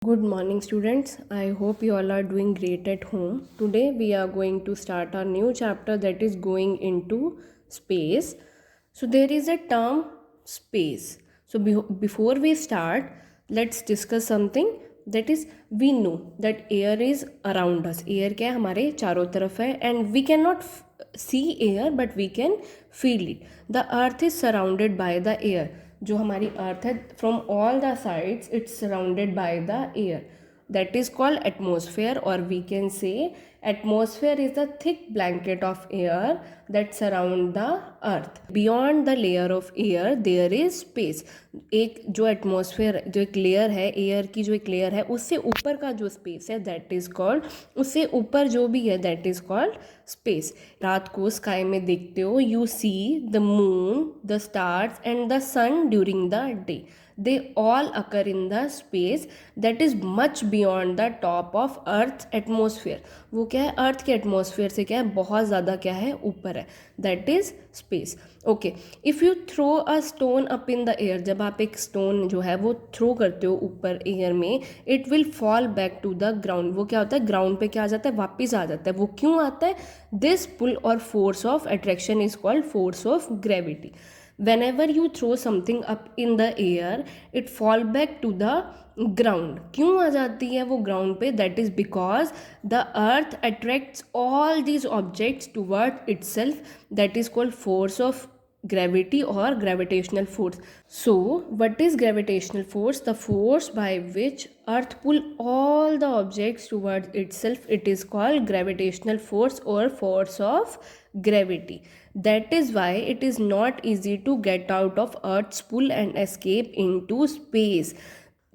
Good morning, students. I hope you all are doing great at home. Today, we are going to start our new chapter that is going into space. So, there is a term space. So, before we start, let's discuss something that is we know that air is around us. Air क्या है हमारे चारों तरफ है and we cannot see air but we can feel it. The earth is surrounded by the air. जो हमारी अर्थ है from all the sides it's surrounded by the air that is called atmosphere, or we can say atmosphere is the thick blanket of air that surround the earth. Beyond the layer of air there is space. एक जो atmosphere जो एक layer है air की जो एक layer है उससे ऊपर का जो स्पेस है दैट इज कॉल्ड उससे ऊपर जो भी है दैट इज कॉल्ड स्पेस. रात को स्काई में देखते हो you see the moon the stars and the sun during the day. They all occur in the space that is much beyond the top of Earth's atmosphere. वो क्या है अर्थ के atmosphere से क्या है बहुत ज़्यादा क्या है ऊपर है that is space. Okay, if you throw a stone up in the air, जब आप एक स्टोन जो है वो थ्रो करते हो ऊपर एयर में it will fall back to the ground. वो क्या होता है ग्राउंड पे क्या आ जाता है वापस आ जाता है. वो क्यों आता है? दिस पुल और force of attraction is called force of gravity. Whenever you throw something up in the air it fall back to the ground. क्यों आ जाती है वो ग्राउंड पे? That is because the earth attracts all these objects toward itself. That is called force of gravity or gravitational force. So what is gravitational force? The force by which earth pull all the objects towards itself, it is called gravitational force or force of gravity. That is why it is not easy to get out of earth's pull and escape into space.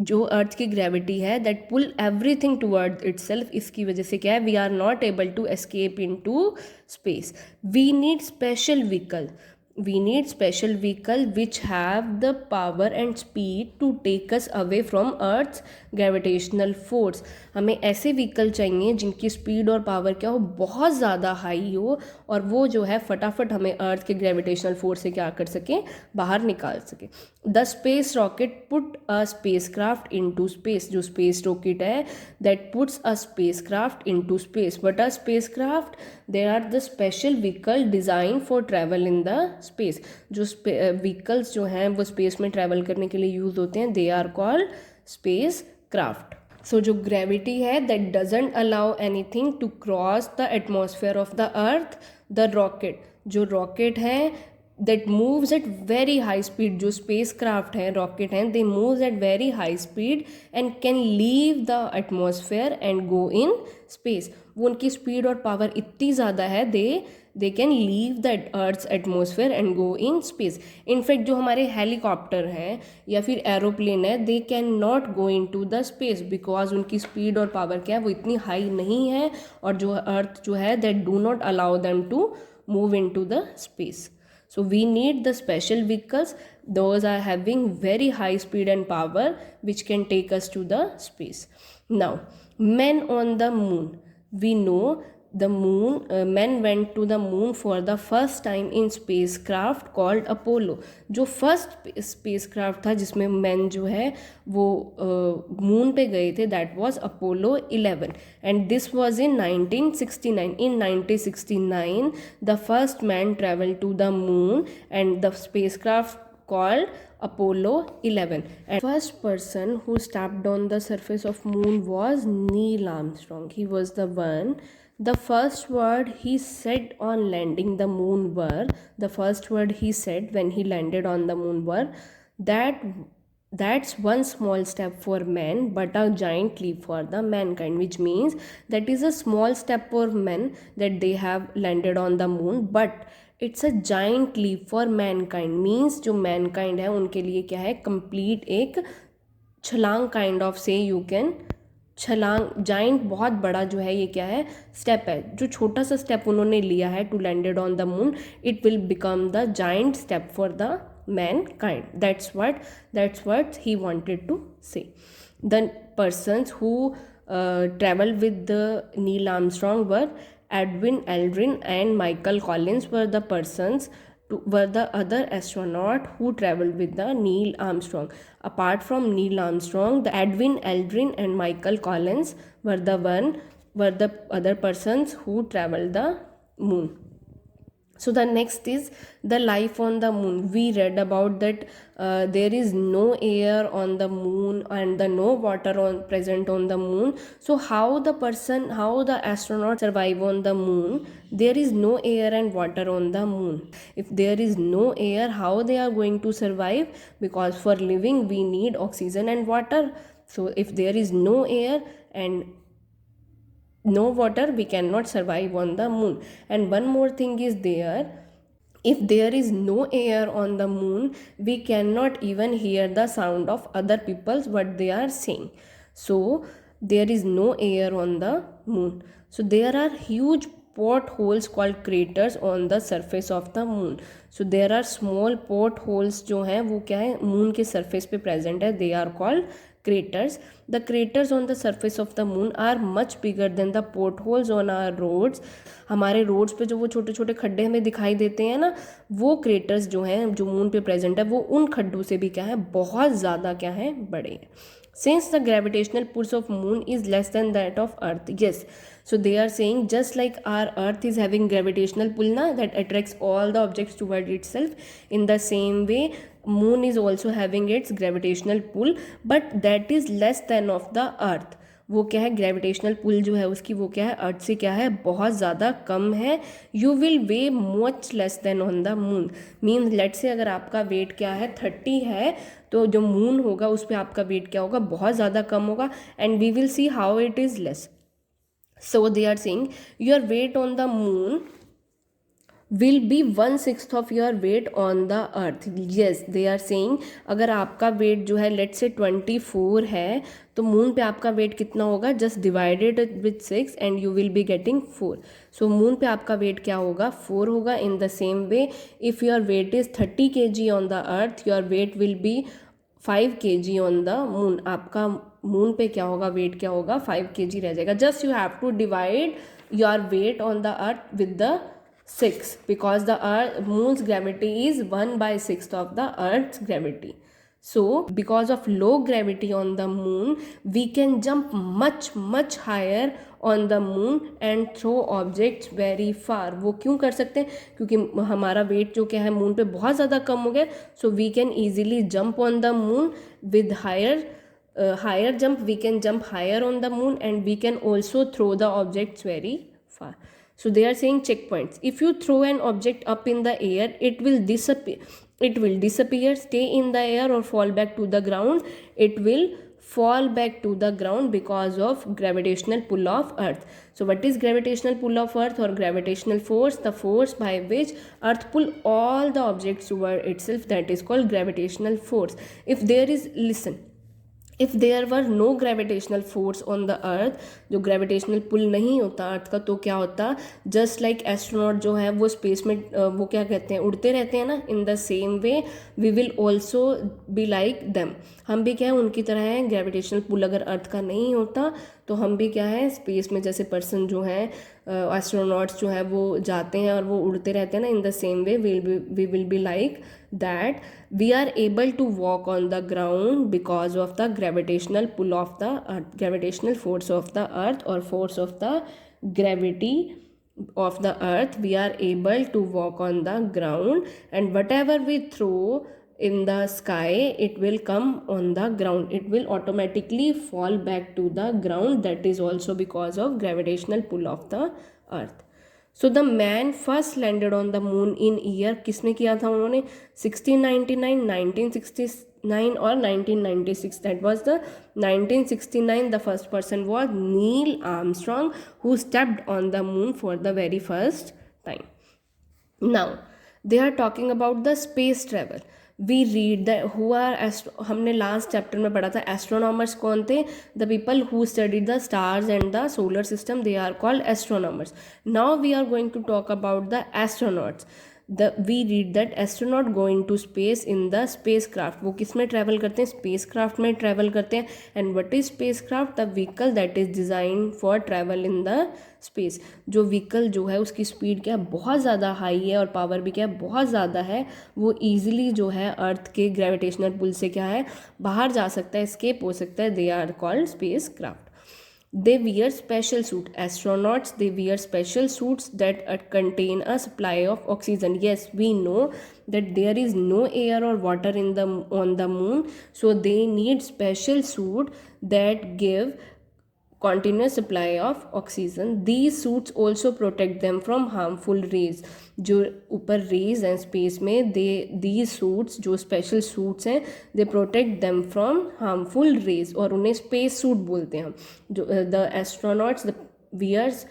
जो अर्थ की gravity है that pull everything toward itself, इसकी वजह से क्या है we are not able to escape into space. We need special vehicle. We need special vehicle which have the power and speed to take us away from Earth's gravitational force. हमें ऐसे vehicle चाहिए जिनकी speed और power क्या हो बहुत ज़्यादा high हो और वो जो है फटाफट हमें अर्थ के ग्रेविटेशनल फोर्स से क्या कर सके बाहर निकाल सके. The space rocket put a spacecraft into space. जो स्पेस रॉकेट है that puts a spacecraft into space. But a spacecraft they are the special vehicle design for travel in the space. जो vehicles जो हैं वो space में travel करने के लिए यूज़ होते हैं they are called spacecraft. So जो ग्रेविटी है that doesn't allow anything to cross the atmosphere of the earth. The rocket जो रॉकेट है that moves at very high speed. जो स्पेस क्राफ्ट है रॉकेट हैं they moves at very high speed and can leave the atmosphere and go in space. वो उनकी speed और power इतनी ज़्यादा है they can leave the earth's atmosphere and go in space. In fact जो हमारे हेलीकॉप्टर हैं या फिर एरोप्लेन है they can not go into the space because उनकी स्पीड और पावर क्या है वो इतनी हाई नहीं है और जो अर्थ जो है that do not allow them to move into the space. So we need the special vehicles. Those are having very high speed and power which can take us to the space. Now, men on the moon. We know the moon, men went to the moon for the first time in spacecraft called Apollo. जो first spacecraft था जिसमें men जो है वो moon पे गए थे that was Apollo 11 and this was in 1969. In 1969 the first man traveled to the moon and the spacecraft called Apollo 11. And first person who stepped on the surface of moon was Neil Armstrong. He was the one. The first word he said on landing the moon were, the first word he said when he landed on the moon were that that's one small step for man but a giant leap for the mankind, which means that is a small step for men that they have landed on the moon but it's a giant leap for mankind. Means जो mankind है उनके लिए क्या है complete एक छलांग kind of से you can छलांग. जाइंट बहुत बड़ा जो है ये क्या है स्टेप है. जो छोटा सा स्टेप उन्होंने लिया है to landed on the moon it will become the giant step for the mankind. that's what he wanted to say. The persons who traveled with the Neil Armstrong were Edwin Aldrin and Michael Collins were the persons were the other astronaut who traveled with the Neil Armstrong. Apart from Neil Armstrong, the Edwin Aldrin and Michael Collins were the other persons who traveled the moon. So the next is the life on the moon. We read about that there is no air on the moon and the no water present on the moon. So how the astronaut survive on the moon? There is no air and water on the moon. If there is no air, how they are going to survive? Because for living we need oxygen and water. So if there is no air and no water, we cannot survive on the moon. And one more thing is there, if there is no air on the moon, we cannot even hear the sound of other people's what they are saying. So there is no air on the moon. So there are huge potholes called craters on the surface of the moon. So there are small potholes जो हैं वो क्या है moon के surface पे present है. They are called craters. The craters on the surface of the moon are much bigger than the potholes on our roads. हमारे roads पे जो वो छोटे छोटे खड्डे हमें दिखाई देते हैं ना, वो क्रेटर्स जो हैं जो मून पे प्रेजेंट है वो उन खड्डों से भी क्या है बहुत ज़्यादा क्या है बड़े हैं. Since the gravitational pull of moon is less than that of earth, yes, so they are saying just like our earth is having gravitational pull na, that attracts all the objects toward itself, in the same way moon is also having its gravitational pull, but that is less than of the earth. वो क्या है gravitational pull जो है उसकी वो क्या है अर्थ से क्या है बहुत ज़्यादा कम है. You will way much less than on the moon. Mean let से अगर आपका वेट क्या है 30 है तो जो मून होगा उस पर आपका वेट क्या होगा बहुत ज़्यादा कम होगा. And we will see how it is less. So they are saying your weight on the moon will be 1/6 of your weight on the earth. Yes, they are saying अगर आपका वेट जो है लेट से 24 है तो moon पे आपका wait कितना होगा just divided with 6 and you will be getting 4. So moon पे आपका वेट क्या होगा 4 होगा. इन the same way if your weight is 30 kg on the earth your weight will be 5 kg on the moon. आपका moon पे क्या होगा wait क्या होगा 5 kg रह जाएगा. Just you have to divide your weight on the earth with the 6 because the moon's gravity is 1/6 of the earth's gravity. So because of low gravity on the moon we can jump much higher on the moon and throw objects very far. वो क्यों कर सकते हैं क्योंकि हमारा wait जो क्या है मून पे बहुत ज़्यादा कम हो गया. So we can easily jump on the moon with higher jump. We can jump higher on the moon and we can also throw the objects very far. So they are saying checkpoints. If you throw an object up in the air, it will disappear, stay in the air or fall back to the ground. It will fall back to the ground because of gravitational pull of earth. So what is gravitational pull of earth or gravitational force? The force by which earth pull all the objects toward itself, that is called gravitational force. If there were no gravitational force on the earth, जो gravitational pull नहीं होता अर्थ का तो क्या होता just like astronaut जो है वो स्पेस में वो क्या कहते हैं उड़ते रहते हैं ना. in the same way we will also be like them. हम भी क्या है उनकी तरह हैं. ग्रेविटेशनल पुल अगर अर्थ का नहीं होता तो हम भी क्या है स्पेस में जैसे पर्सन जो है एस्ट्रोनॉट्स जो है वो जाते हैं और वो उड़ते रहते हैं ना. In the same way we will be like that we are able to walk on the ground because of the gravitational pull of the earth, gravitational force of the earth or force of the gravity of the earth. We are able to walk on the ground and whatever we throw in the sky it will come on the ground. It will automatically fall back to the ground. That is also because of gravitational pull of the earth. So the man first landed on the moon in year किसने किया था उन्होंने 1699, 1969 और 1996. That was the 1969 the first person was Neil Armstrong who stepped on the moon for the very first time. Now they are talking about the space travel. We read the who are हमने last chapter में पढ़ा था astronomers कौन थे. The people who study the stars and the solar system, they are called astronomers. Now we are going to talk about the astronauts. We read that astronaut go into space in the spacecraft. वो किस में travel करते हैं? Space craft में travel करते हैं. And what is space craft? The vehicle that is design for travel in the space. जो vehicle जो है उसकी स्पीड क्या है? बहुत ज़्यादा हाई है और पावर भी क्या है? बहुत ज़्यादा है. वो ईजिली जो है अर्थ के ग्रेविटेशनल पुल से क्या है? बाहर जा सकता है, एस्केप हो सकता है. They are called spacecraft. They wear special suit. Astronauts, they wear special suits that contain a supply of oxygen. Yes, we know that there is no air or water in the on the moon, so they need special suit that give continuous supply of oxygen. These suits also protect them from harmful rays. जो ऊपर raise हैं space में, these suits जो special suits हैं, they protect them from harmful rays और उन्हें space suit बोलते हैं हम. जो the astronauts the wears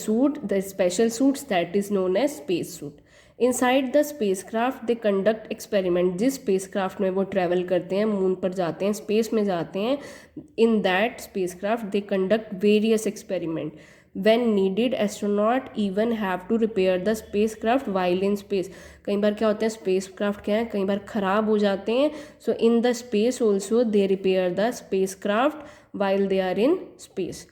suit, the special suits that is known as space suit. Inside the spacecraft they conduct experiment. जिस space craft में वो travel करते हैं, मून पर जाते हैं, स्पेस में जाते हैं, in that space craft they conduct various experiment. when needed astronaut even have to repair the spacecraft while in space. कई बार क्या होते हैं, स्पेस क्राफ्ट क्या है, कई बार ख़राब हो जाते हैं. So in the space also they repair the spacecraft while they are in space.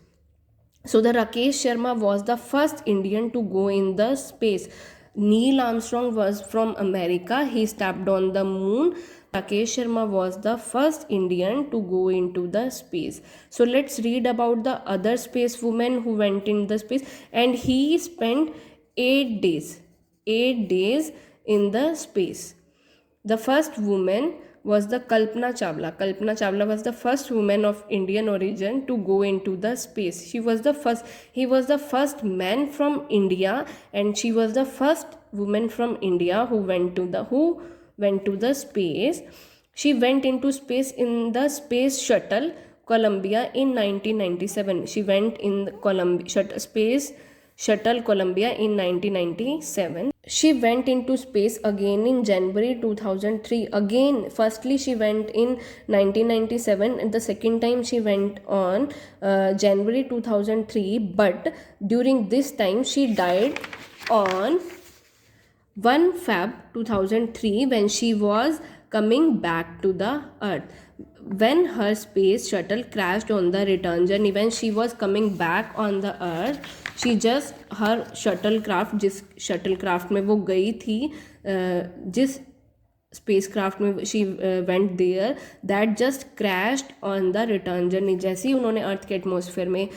So the Rakesh Sharma was the first Indian to go in the space. Neil Armstrong was from America. He stepped on the moon. Rakesh Sharma was the first Indian to go into the space. So let's read about the other space woman who went in the space. And he spent 8 days. 8 days in the space. The first woman was the Kalpana Chawla. Kalpana Chawla was the first woman of Indian origin to go into the space. He was the first man from India, and she was the first woman from India who went to the space. She went into space in the space shuttle Columbia in 1997. She went in the space shuttle Columbia in 1997. She went into space again in January 2003. Again, firstly she went in 1997 and the second time she went on January 2003. But during this time she died on 1 Feb 2003 when she was coming back to the earth. When her space shuttle crashed on the return journey, when she was coming back on the earth, she just her shuttlecraft, जिस shuttlecraft में वो गई थी, जिस spacecraft में she went there, that just crashed on the return journey. जैसे ही उन्होंने अर्थ के एटमॉस्फेयर में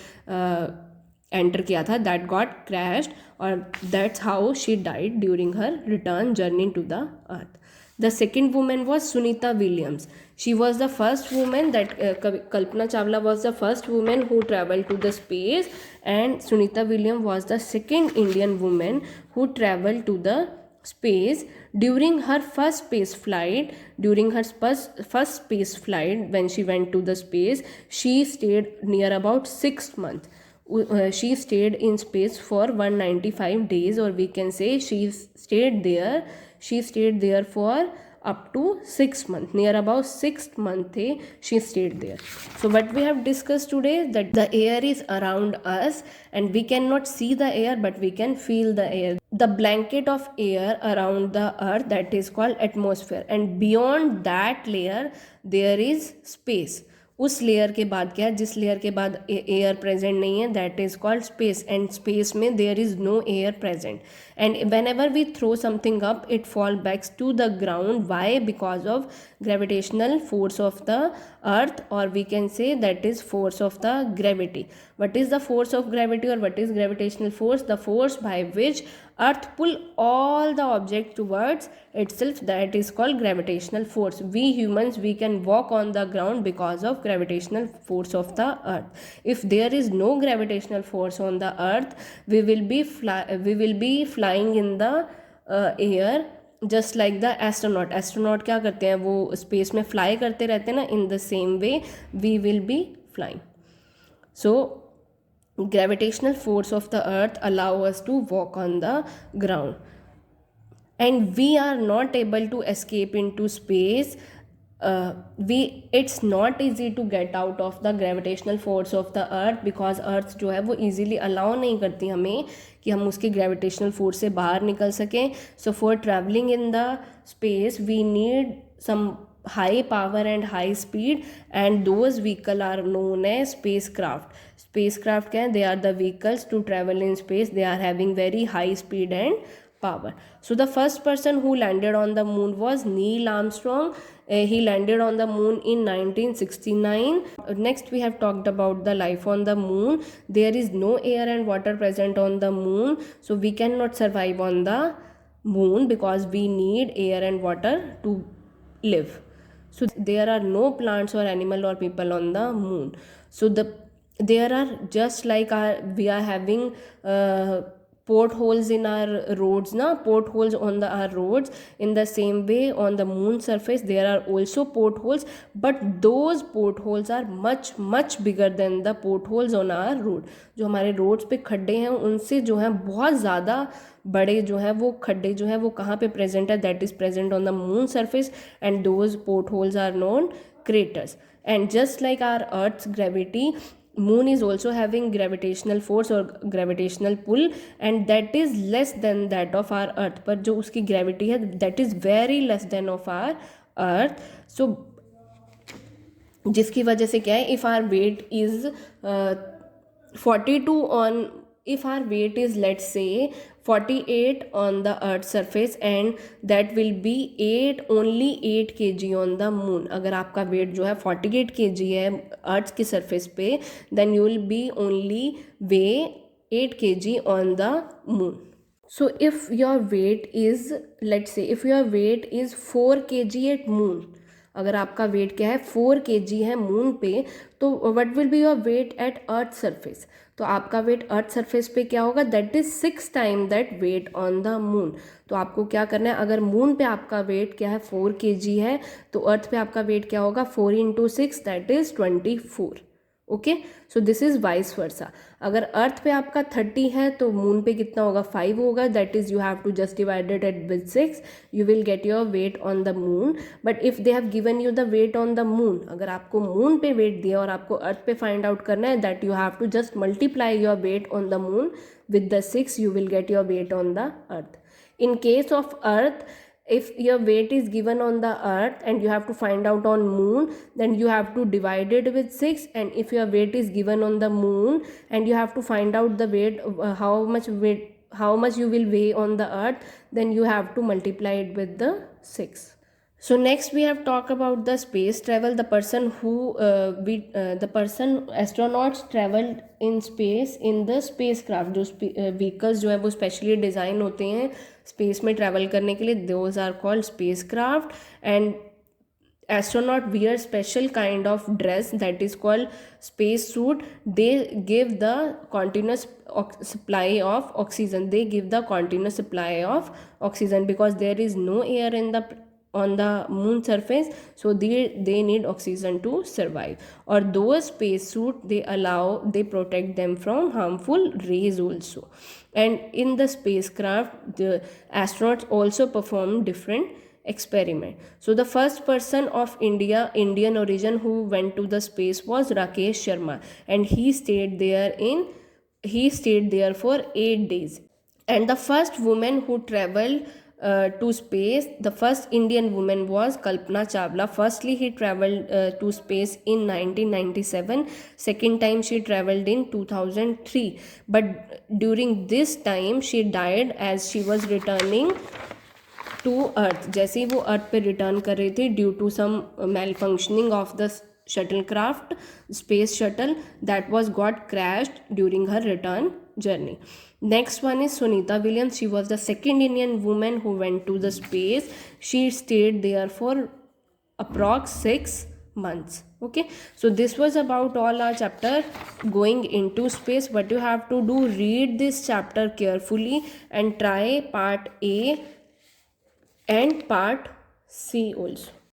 एंटर किया था, that got crashed, और that's how she died during her return journey to the earth. The second woman was Sunita Williams. She was the first woman that Kalpana Chawla was the first woman who traveled to the space, and Sunita Williams was the second Indian woman who traveled to the space. During her first space flight, when she went to the space, she stayed near about 6 months. She stayed in space for 195 days, or we can say she stayed there for up to 6 months. Near about 6 months she stayed there. So what we have discussed today, that the air is around us and we cannot see the air, but we can feel the air. The blanket of air around the earth, that is called atmosphere, and beyond that layer there is space. उस layer के बाद क्या है, जिस layer के बाद air present नहीं है, that is called space. And space में there is no air present. And whenever we throw something up, it fall backs to the ground. Why? Because of gravitational force of the earth, और we can say that is force of the gravity. What is the force of gravity और what is gravitational force? The force by which earth pull all the objects towards itself, that is called gravitational force. We humans, we can walk on the ground because of gravitational force of the earth. If there is no gravitational force on the earth, we will be flying in the air just like the astronaut क्या करते हैं, वो space में fly करते रहते हैं ना. In the same way we will be flying. So gravitational force of the earth allow us to walk on the ground, and we are not able to escape into space it's not easy to get out of the gravitational force of the earth, because earth जो है वो easily allow नहीं करती हमें कि हम उसकी gravitational force से बाहर निकल सकें. So for traveling in the space we need some high power and high speed, and those vehicle are known as spacecraft क्या है? They are the vehicles to travel in space. They are having very high speed and power. So the first person who landed on the moon was Neil Armstrong. He landed on the moon in 1969. Next we have talked about the life on the moon. There is no air and water present on the moon, so we cannot survive on the moon because we need air and water to live. So there are no plants or animal or people on the moon. So there are just like we are having portholes in our roads, portholes on our roads. In the same way, on the moon surface there are also portholes, but those portholes are much bigger than the portholes on our road. जो हमारे roads पे खड्डे हैं उनसे जो है बहुत ज़्यादा बड़े जो है वो खड्डे जो है वो कहाँ पे present है, that is present on the moon surface, and those portholes are known craters. And just like our Earth's gravity, moon is also having gravitational force or gravitational pull, and that is less than that of our earth. पर जो उसकी gravity है that is very less than of our earth. So जिसकी वजह से क्या है, if our weight is 42 on, if our weight is let's say 48 on the earth surface, and that will be only 8 kg on the moon. अगर आपका weight जो है 48 kg है अर्थ की surface पे, then you will be only weigh 8 kg on the moon. So if your weight is, let's say if your weight is 4 kg at moon, अगर आपका wait क्या है 4 kg है मून पे, तो what will be your weight at earth surface? तो आपका weight earth surface पे क्या होगा, that is 6 time that weight on the moon. तो आपको क्या करना है, अगर मून पे आपका वेट क्या है 4 kg है, तो अर्थ पे आपका वेट क्या होगा 4 × 6 that is 24. Okay, so this is vice versa. अगर अर्थ पे आपका 30 है तो मून पे कितना होगा 5 होगा, that is you have to just divided it with 6, you will get your weight on the moon. But if they have given you the weight on the moon, अगर आपको मून पे वेट दिया और आपको अर्थ पे फाइंड आउट करना है, that you have to just multiply your weight on the moon with the 6, you will get your weight on the earth. In case of earth, if your weight is given on the earth and you have to find out on moon, then you have to divide it with 6. And if your weight is given on the moon and you have to find out the weight, how much you will weigh on the earth, then you have to multiply it with the 6. So next we have talked about the space travel. The person astronauts traveled in space in the spacecraft. जो vehicles जो है वो specially design होते हैं space में travel करने के लिए, those are called spacecraft. And astronaut wear special kind of dress that is called space suit. They give the continuous supply of oxygen. They give the continuous supply of oxygen because there is no air on the moon surface, so they need oxygen to survive. Or those space suit, they protect them from harmful rays also. And in the spacecraft, the astronauts also perform different experiment. So the first person of Indian origin who went to the space was Rakesh Sharma, and he stayed there for 8 days. And the first woman who traveled to space, the first Indian woman was Kalpana Chawla. Firstly, he traveled to space in 1997. Second time she traveled in 2003. But during this time she died as she was returning to earth. जैसे ही वो अर्थ पे return कर रही थी, due to some malfunctioning of the shuttlecraft, space shuttle, that was got crashed during her return journey. Next one is Sunita Williams. She was the second Indian woman who went to the space. She stayed there for approx 6 months. Okay, so this was about all our chapter going into space. What you have to do, read this chapter carefully and try part A and part C also.